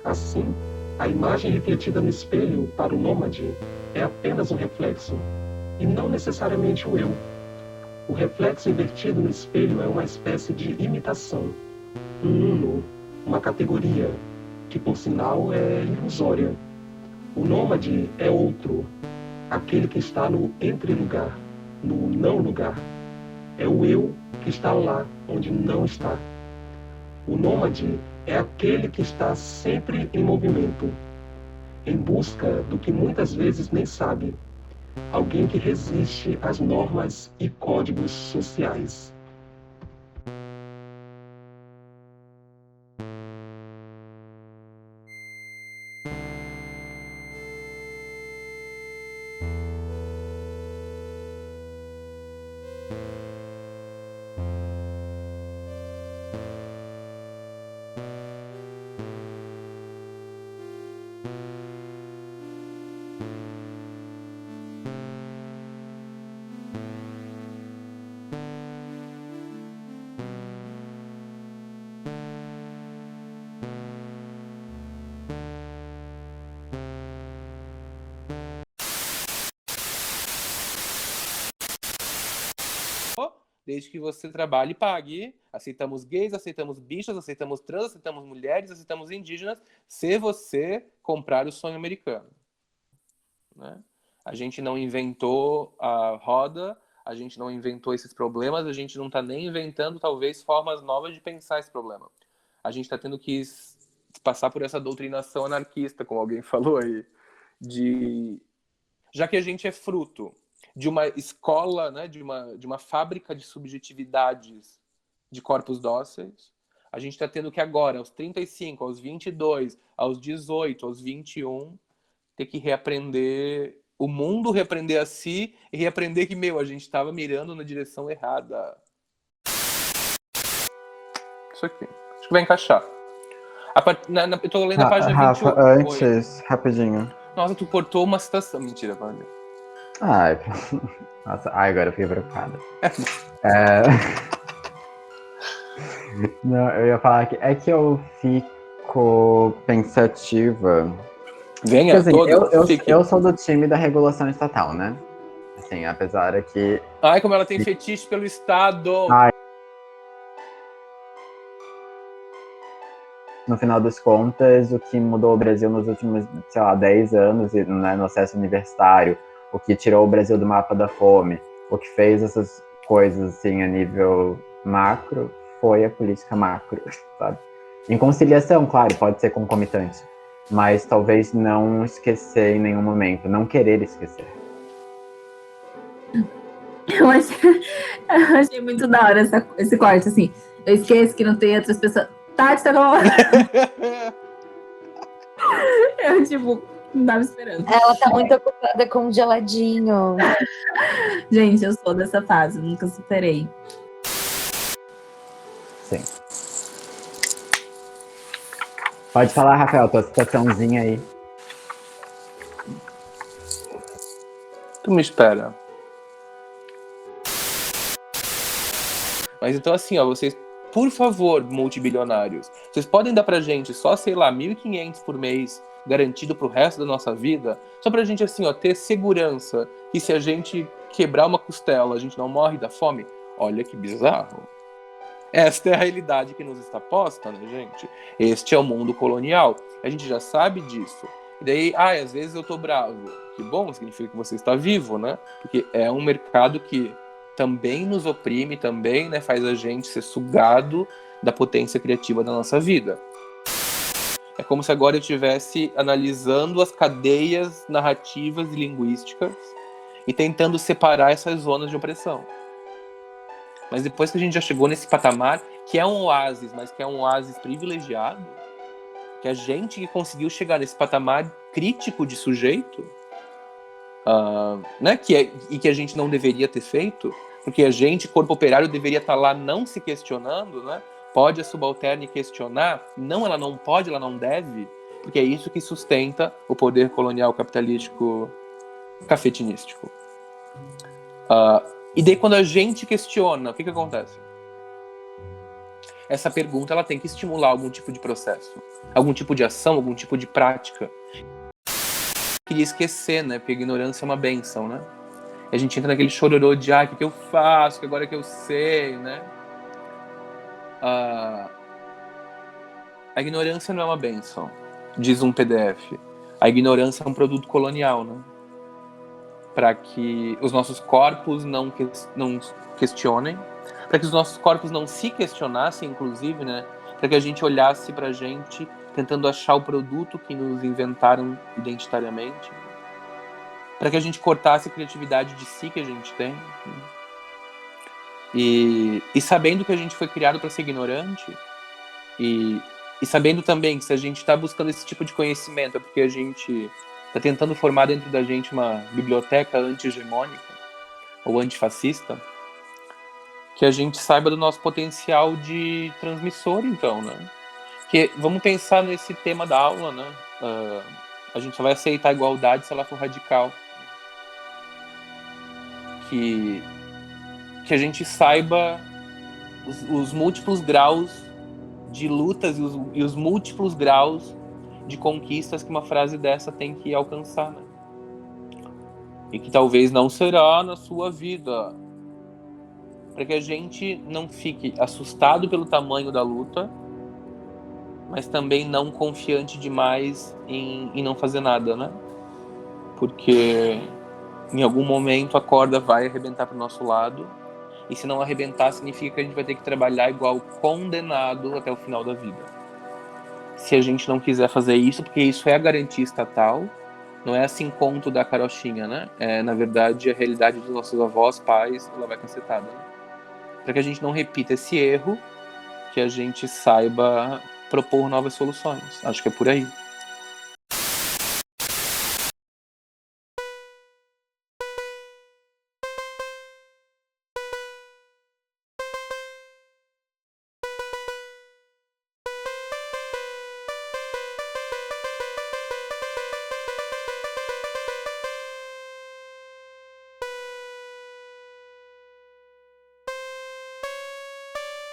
Assim, a imagem refletida no espelho para o nômade é apenas um reflexo, e não necessariamente o eu. O reflexo invertido no espelho é uma espécie de imitação, um uno, uma categoria, que por sinal é ilusória. O nômade é outro, aquele que está no entre-lugar, no não-lugar. É o eu que está lá onde não está. O nômade é aquele que está sempre em movimento, em busca do que muitas vezes nem sabe. Alguém que resiste às normas e códigos sociais. Desde que você trabalhe e pague. Aceitamos gays, aceitamos bichas, aceitamos trans, aceitamos mulheres, aceitamos indígenas, se você comprar o sonho americano. Né? A gente não inventou a roda, a gente não inventou esses problemas, a gente não está nem inventando, talvez, formas novas de pensar esse problema. A gente está tendo que passar por essa doutrinação anarquista, como alguém falou aí, já que a gente é fruto de uma escola, né, de uma fábrica de subjetividades de corpos dóceis, a gente está tendo que agora, aos 35, aos 22, aos 18, aos 21, ter que reaprender o mundo, reaprender a si e reaprender que, a gente estava mirando na direção errada. Isso aqui. Acho que vai encaixar. Eu tô lendo a página Rafa, 21. antes, rapidinho. Nossa, tu cortou uma citação. Mentira, Vânia. Ai, nossa, agora eu fiquei preocupada. Não, eu ia falar que é que eu fico pensativa. Venha, Porque, assim, fique. eu sou do time da regulação estatal, né? Assim, apesar que... Ai, como ela tem fetiche pelo Estado. Ai. No final das contas, o que mudou o Brasil nos últimos, 10 anos, né, no acesso universitário, o que tirou o Brasil do mapa da fome, o que fez essas coisas assim a nível macro, foi a política macro, sabe? Em conciliação, claro, pode ser concomitante, mas talvez não esquecer em nenhum momento, não querer esquecer. Eu achei muito da hora esse corte, assim. Eu esqueço que não tem outras pessoas. Tati tá com... Eu, tipo, não tava esperando. Ela tá muito ocupada com o geladinho. Gente, eu sou dessa fase, nunca superei. Sim. Pode falar, Rafael, tua citaçãozinha aí. Tu me espera. Mas então assim, ó, vocês, por favor, multibilionários, vocês podem dar pra gente só, sei lá, 1.500 por mês, garantido pro resto da nossa vida, só pra gente, assim, ó, ter segurança que se a gente quebrar uma costela, a gente não morre da fome? Olha que bizarro. Esta é a realidade que nos está posta, né, gente? Este é o mundo colonial. A gente já sabe disso. E daí, às vezes eu tô bravo. Que bom, significa que você está vivo, né? Porque é um mercado que também nos oprime, também, né, faz a gente ser sugado da potência criativa da nossa vida. É como se agora eu estivesse analisando as cadeias narrativas e linguísticas e tentando separar essas zonas de opressão. Mas depois que a gente já chegou nesse patamar, que é um oásis, mas que é um oásis privilegiado, que a gente que conseguiu chegar nesse patamar crítico de sujeito, né, e que a gente não deveria ter feito, porque a gente, corpo operário, deveria estar lá não se questionando, né? Pode a subalterna questionar? Não, ela não pode, ela não deve, porque é isso que sustenta o poder colonial capitalístico cafetinístico. E daí quando a gente questiona, o que acontece? essa pergunta ela tem que estimular algum tipo de processo, algum tipo de ação, algum tipo de prática. Queria esquecer, né? Porque a ignorância é uma bênção, né? E a gente entra naquele chororô de o que eu faço, que agora que eu sei, né? A ignorância não é uma bênção, diz um PDF. A ignorância é um produto colonial, né? Para que os nossos corpos não questionem, para que os nossos corpos não se questionassem, inclusive, né? Para que a gente olhasse para a gente tentando achar o produto que nos inventaram identitariamente, para que a gente cortasse a criatividade de si que a gente tem. E sabendo que a gente foi criado para ser ignorante, e sabendo também que se a gente está buscando esse tipo de conhecimento é porque a gente está tentando formar dentro da gente uma biblioteca anti-hegemônica ou antifascista, que a gente saiba do nosso potencial de transmissor, então, né? Que vamos pensar nesse tema da aula, né? A gente só vai aceitar a igualdade se ela for radical. Que a gente saiba os múltiplos graus de lutas e os múltiplos graus de conquistas que uma frase dessa tem que alcançar, né? E que talvez não será na sua vida. Para que a gente não fique assustado pelo tamanho da luta, mas também não confiante demais em não fazer nada, né? Porque em algum momento a corda vai arrebentar para o nosso lado, e se não arrebentar, significa que a gente vai ter que trabalhar igual condenado até o final da vida. Se a gente não quiser fazer isso, porque isso é a garantia estatal, não é assim conto da carochinha, né? É, na verdade, a realidade dos nossos avós, pais, ela vai cacetada, né? Para que a gente não repita esse erro, que a gente saiba propor novas soluções. Acho que é por aí.